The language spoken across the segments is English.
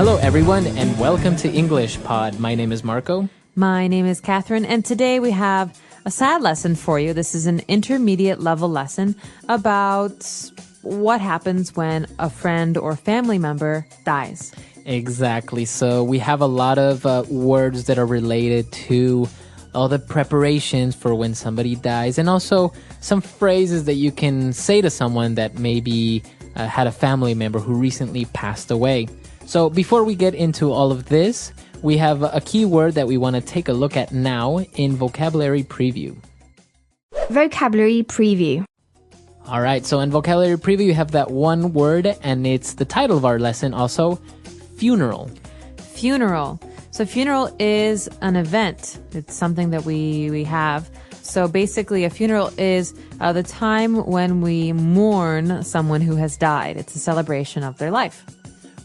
Hello, everyone, and welcome to English Pod. My name is Marco. My name is Catherine, and today we have a sad lesson for you. This is an intermediate level lesson about what happens when a friend or family member dies. Exactly. So we have a lot of words that are related to all the preparations for when somebody dies, and also some phrases that you can say to someone that maybe had a family member who recently passed away. So before we get into all of this, we have a key word that we want to take a look at now in Vocabulary Preview. Vocabulary Preview. All right, so in Vocabulary Preview, you have that one word, and it's the title of our lesson also, funeral. Funeral. So funeral is an event. It's something that we have. So basically, a funeral is the time when we mourn someone who has died. It's a celebration of their life.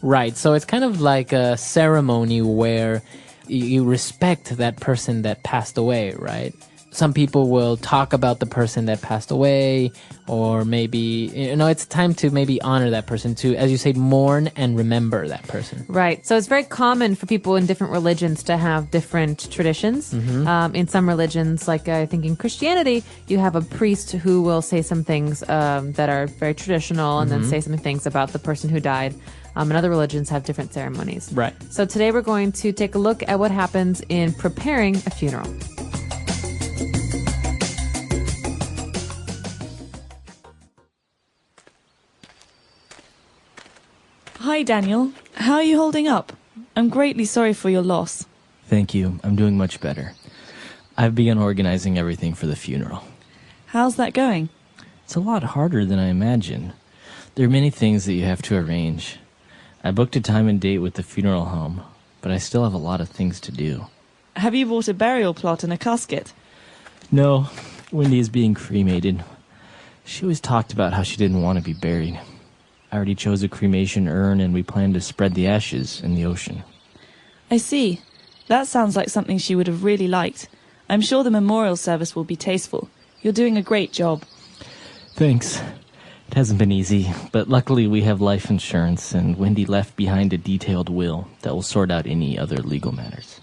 Right, so it's kind of like a ceremony where you respect that person that passed away, right? Some people will talk about the person that passed away, or maybe, it's time to maybe honor that person, to, as you say, mourn and remember that person. Right. So it's very common for people in different religions to have different traditions. In some religions, like I think in Christianity, you have a priest who will say some things that are very traditional and then say some things about the person who died. And other religions have different ceremonies. Right. So today we're going to take a look at what happens in preparing a funeral. Hi, Daniel. How are you holding up? I'm greatly sorry for your loss. Thank you. I'm doing much better. I've begun organizing everything for the funeral. How's that going? It's a lot harder than I imagined. There are many things that you have to arrange. I booked a time and date with the funeral home, but I still have a lot of things to do. Have you bought a burial plot and a casket? No, Wendy is being cremated. She always talked about how she didn't want to be buried. I already chose a cremation urn, and we plan to spread the ashes in the ocean. I see. That sounds like something she would have really liked. I'm sure the memorial service will be tasteful. You're doing a great job. Thanks. It hasn't been easy, but luckily we have life insurance, and Wendy left behind a detailed will that will sort out any other legal matters.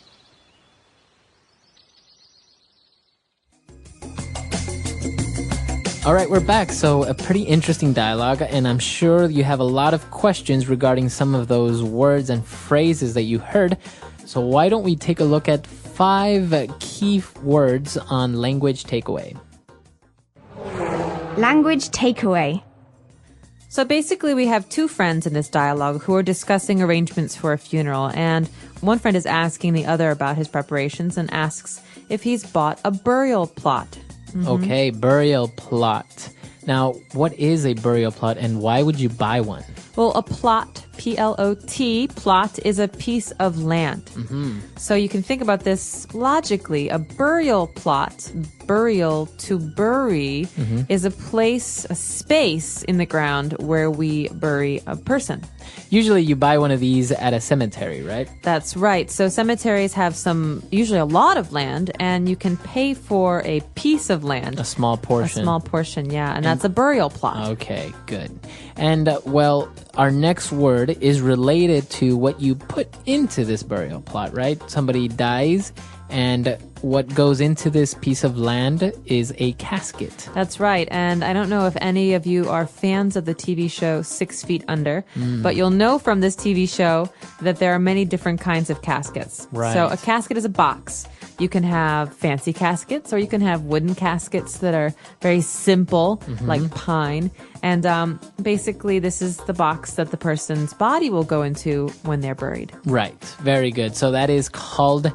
All right, we're back. So a pretty interesting dialogue, and I'm sure you have a lot of questions regarding some of those words and phrases that you heard. So why don't we take a look at 5 key words on language takeaway? Language takeaway. So basically, we have 2 friends in this dialogue who are discussing arrangements for a funeral, and one friend is asking the other about his preparations and asks if he's bought a burial plot. Okay, burial plot. Now, what is a burial plot, and why would you buy one? Well, a plot, P-L-O-T, plot is a piece of land. So you can think about this logically. A burial plot, burial, to bury, is a place, a space in the ground where we bury a person. Usually you buy one of these at a cemetery, right? That's right. So cemeteries have usually a lot of land, and you can pay for a piece of land. A small portion. A small portion, yeah. And that's a burial plot. Okay, good. And, our next word is related to what you put into this burial plot, right? Somebody dies, and what goes into this piece of land is a casket. That's right. And I don't know if any of you are fans of the TV show 6 Feet Under, but you'll know from this TV show that there are many different kinds of caskets. Right. So a casket is a box. You can have fancy caskets, or you can have wooden caskets that are very simple, like pine. And basically, this is the box that the person's body will go into when they're buried. Right. Very good. So that is called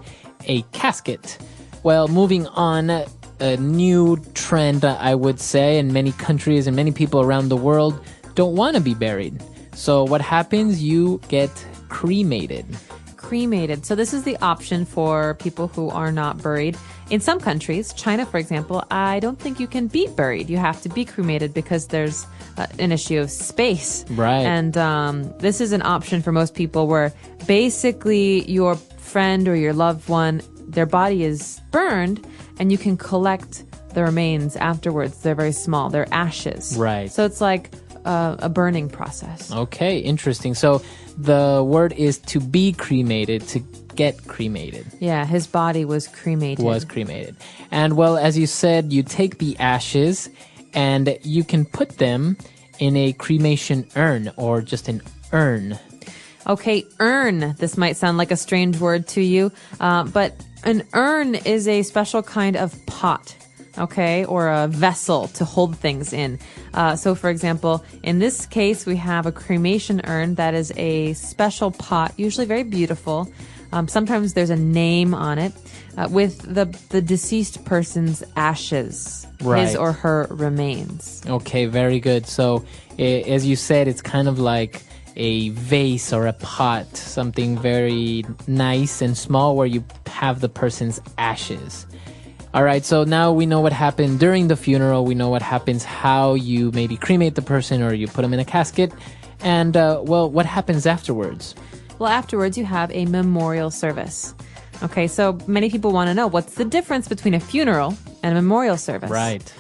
a casket. Well, moving on, a new trend, I would say, in many countries and many people around the world don't want to be buried. So what happens? You get cremated. Cremated. So this is the option for people who are not buried. In some countries, China, for example, I don't think you can be buried. You have to be cremated because there's an issue of space. Right. And this is an option for most people where basically your friend or your loved one, their body is burned, and you can collect the remains afterwards. They're very small. They're ashes. Right. So it's like a burning process. Okay, interesting. So the word is to be cremated, to get cremated. Yeah, his body was cremated. Was cremated. And well, as you said, you take the ashes and you can put them in a cremation urn or just an urn. Okay, urn. This might sound like a strange word to you, but an urn is a special kind of pot, okay, or a vessel to hold things in. So, for example, in this case, we have a cremation urn that is a special pot, usually very beautiful. Sometimes there's a name on it with the deceased person's ashes, Right. his or her remains. Okay, very good. So, as you said, it's kind of like a vase or a pot, something very nice and small where you have the person's ashes. All right, so now we know what happened during the funeral. We know what happens, how you maybe cremate the person or you put them in a casket. And, well, what happens afterwards? Well, afterwards, you have a memorial service. Okay, so many people want to know what's the difference between a funeral and a memorial service. Right.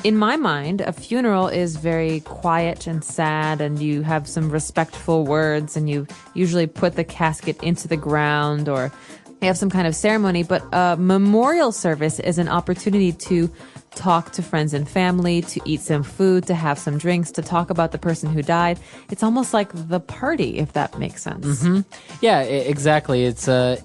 In my mind, a funeral is very quiet and sad, and you have some respectful words, and you usually put the casket into the ground, or you have some kind of ceremony. But a memorial service is an opportunity to talk to friends and family, to eat some food, to have some drinks, to talk about the person who died. It's almost like the party, if that makes sense. Mm-hmm. Yeah, exactly. It's a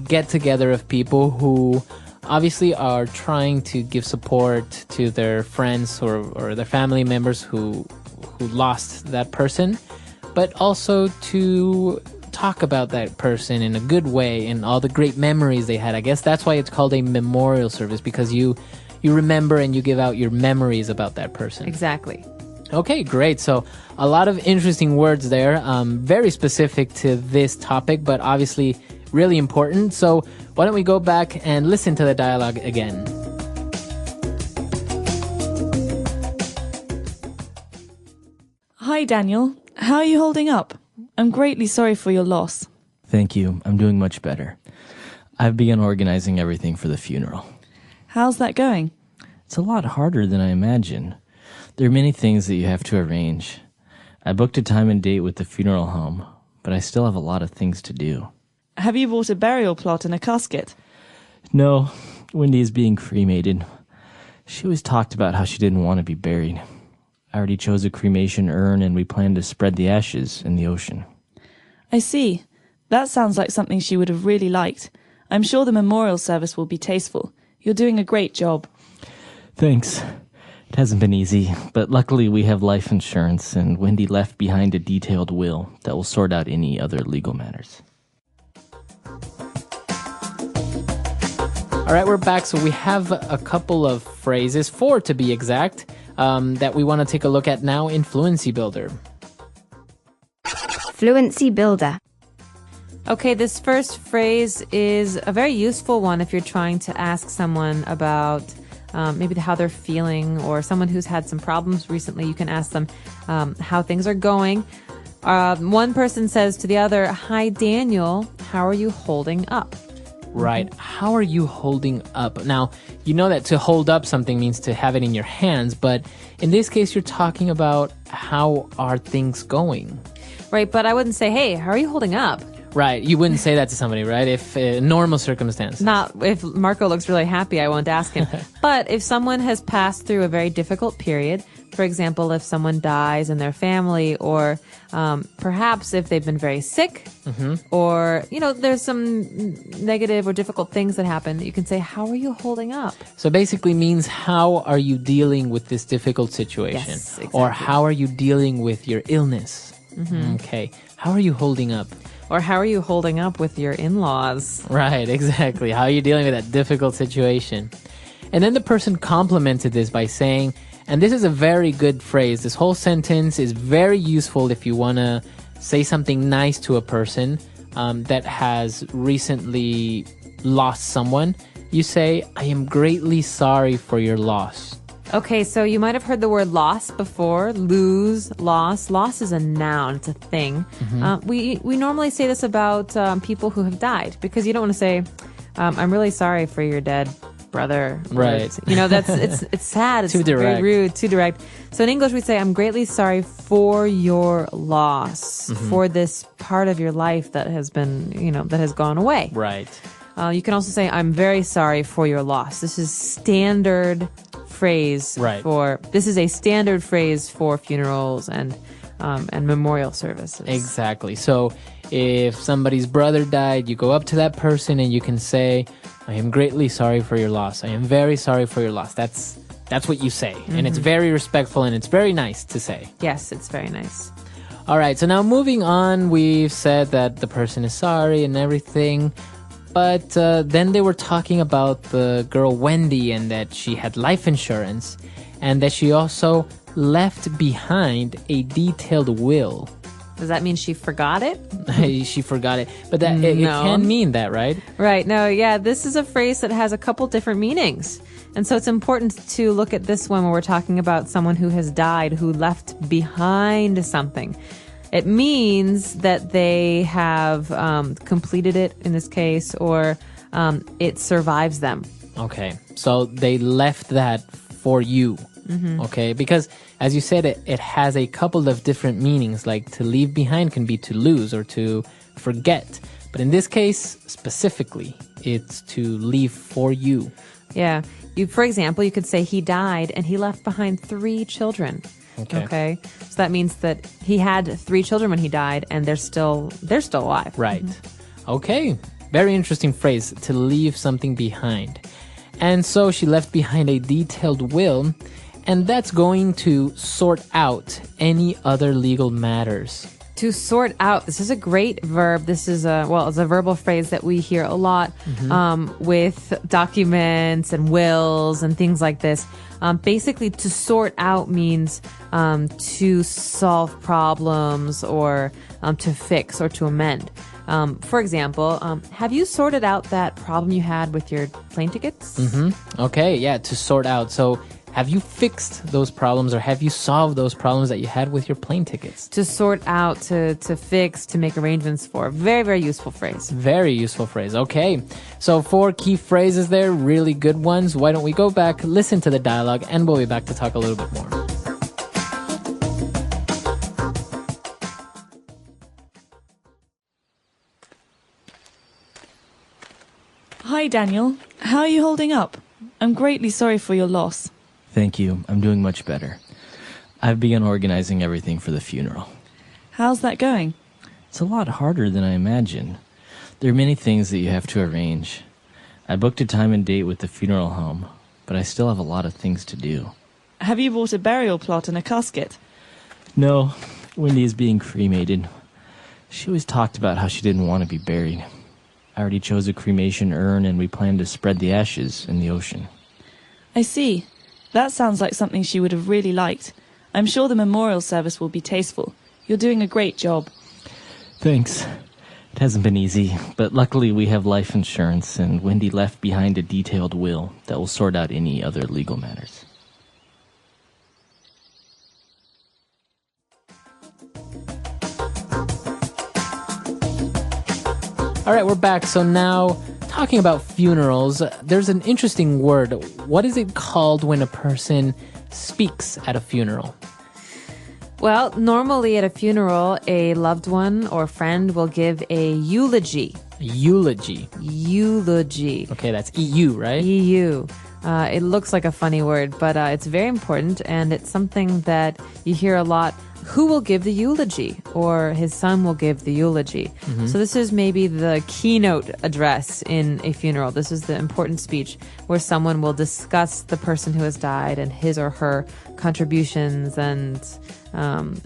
get together of people who obviously are trying to give support to their friends or their family members who lost that person, but also to talk about that person in a good way and all the great memories they had. I guess that's why it's called a memorial service, because you remember and you give out your memories about that person. Exactly. Okay, great. So a lot of interesting words there, very specific to this topic, but obviously really important. So why don't we go back and listen to the dialogue again? Hi, Daniel. How are you holding up? I'm greatly sorry for your loss. Thank you. I'm doing much better. I've begun organizing everything for the funeral. How's that going? It's a lot harder than I imagined. There are many things that you have to arrange. I booked a time and date with the funeral home, but I still have a lot of things to do. Have you bought a burial plot and a casket? No, Wendy is being cremated. She always talked about how she didn't want to be buried. I already chose a cremation urn and we plan to spread the ashes in the ocean. I see. That sounds like something she would have really liked. I'm sure the memorial service will be tasteful. You're doing a great job. Thanks. It hasn't been easy, but luckily we have life insurance and Wendy left behind a detailed will that will sort out any other legal matters. All right, we're back. So we have a couple of phrases, 4 to be exact, that we want to take a look at now in Fluency Builder. Fluency Builder. Okay, this first phrase is a very useful one if you're trying to ask someone about maybe how they're feeling, or someone who's had some problems recently. You can ask them how things are going. One person says to the other, "Hi, Daniel, how are you holding up?" Right. How are you holding up? Now, you know that to hold up something means to have it in your hands, but in this case, you're talking about how are things going? Right, but I wouldn't say, "Hey, how are you holding up?" Right. You wouldn't say that to somebody, right? If normal circumstances. Not if Marco looks really happy, I won't ask him. But if someone has passed through a very difficult period, for example, if someone dies in their family, or perhaps if they've been very sick, or, there's some negative or difficult things that happen, you can say, "How are you holding up?" So basically means how are you dealing with this difficult situation? Yes, Or exactly. how are you dealing with your illness? Okay. How are you holding up? Or how are you holding up with your in-laws? Right, exactly. How are you dealing with that difficult situation? And then the person complimented this by saying, and this is a very good phrase, this whole sentence is very useful if you want to say something nice to a person that has recently lost someone. You say, "I am greatly sorry for your loss." Okay, so you might have heard the word loss before. Lose, loss. Loss is a noun. It's a thing. We normally say this about people who have died, because you don't want to say, "I'm really sorry for your dead brother. Right. That's it's sad. It's Too direct. very rude, too direct. So in English, we say, I'm greatly sorry for your loss, for this part of your life that has been, that has gone away. Right. You can also say, I'm very sorry for your loss. This is standard phrase Right. this is a standard phrase for funerals and memorial services. Exactly. So if somebody's brother died, you go up to that person and you can say, I am greatly sorry for your loss. I am very sorry for your loss. That's what you say. And it's very respectful and it's very nice to say. Yes, it's very nice. All right. So now moving on, we've said that the person is sorry and everything. But then they were talking about the girl Wendy and that she had life insurance and that she also left behind a detailed will. Does that mean she forgot it? She forgot it. But that it No. can mean that, right? Right. No, yeah, this is a phrase that has a couple different meanings. And so it's important to look at this one when we're talking about someone who has died, who left behind something. It means that they have completed it in this case, or it survives them. Okay. So they left that for you. Okay. Because as you said, it has a couple of different meanings. Like to leave behind can be to lose or to forget. But in this case, specifically, it's to leave for you. Yeah. For example, you could say he died and he left behind 3 children. Okay. So that means that he had 3 children when he died and they're still alive. Right. Okay. Very interesting phrase, to leave something behind. And so she left behind a detailed will, and that's going to sort out any other legal matters. To sort out. This is a great verb. This is it's a verbal phrase that we hear a lot with documents and wills and things like this. Basically, to sort out means to solve problems or to fix or to amend. For example, have you sorted out that problem you had with your plane tickets? Okay, yeah, to sort out. So have you fixed those problems or have you solved those problems that you had with your plane tickets? To sort out, to fix, to make arrangements for. Very, very useful phrase. Very useful phrase. Okay. So 4 key phrases there, really good ones. Why don't we go back, listen to the dialogue, and we'll be back to talk a little bit more. Hi, Daniel. How are you holding up? I'm greatly sorry for your loss. Thank you. I'm doing much better. I've begun organizing everything for the funeral. How's that going? It's a lot harder than I imagined. There are many things that you have to arrange. I booked a time and date with the funeral home, but I still have a lot of things to do. Have you bought a burial plot and a casket? No, Wendy is being cremated. She always talked about how she didn't want to be buried. I already chose a cremation urn and we plan to spread the ashes in the ocean. I see. That sounds like something she would have really liked. I'm sure the memorial service will be tasteful. You're doing a great job. Thanks. It hasn't been easy, but luckily we have life insurance and Wendy left behind a detailed will that will sort out any other legal matters. All right, we're back. So now, talking about funerals, there's an interesting word. What is it called when a person speaks at a funeral? Well, normally at a funeral, a loved one or friend will give a eulogy. Eulogy. Eulogy. Okay, that's EU, right? EU. It looks like a funny word, but it's very important, and it's something that you hear a lot. Who will give the eulogy? Or his son will give the eulogy. So this is maybe the keynote address in a funeral. This is the important speech where someone will discuss the person who has died and his or her contributions and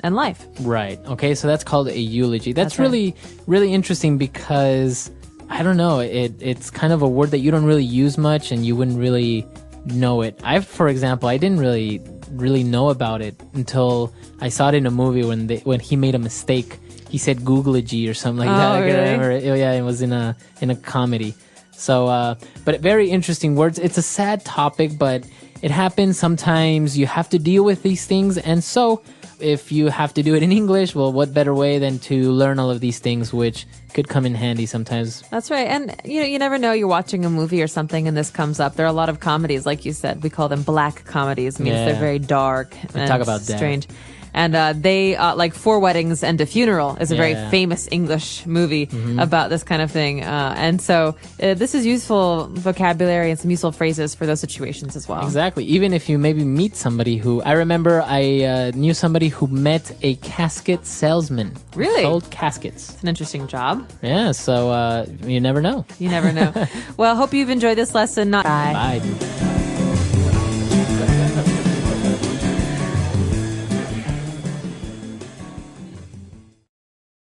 life. Right. Okay, so that's called a eulogy. That's right. really, really interesting because, I don't know, it's kind of a word that you don't really use much and you wouldn't really know it. For example, I didn't really know about it until I saw it in a movie when he made a mistake. He said Googlegy or something like that. I really? remember. Yeah, it was in a comedy. So, but very interesting words. It's a sad topic, but it happens. Sometimes you have to deal with these things. And so if you have to do it in English, well, what better way than to learn all of these things, which could come in handy sometimes. That's right. And, you never know. You're watching a movie or something and this comes up. There are a lot of comedies, like you said. We call them black comedies. It means they're very dark and talk about that. strange. And they, like Four Weddings and a Funeral is a very famous English movie about this kind of thing. And so this is useful vocabulary and some useful phrases for those situations as well. Exactly. Even if you maybe meet somebody who... I remember I knew somebody who met a casket salesman. Really? Sold caskets. It's an interesting job. Yeah, so you never know. You never know. Well, hope you've enjoyed this lesson. Bye. Bye, dude.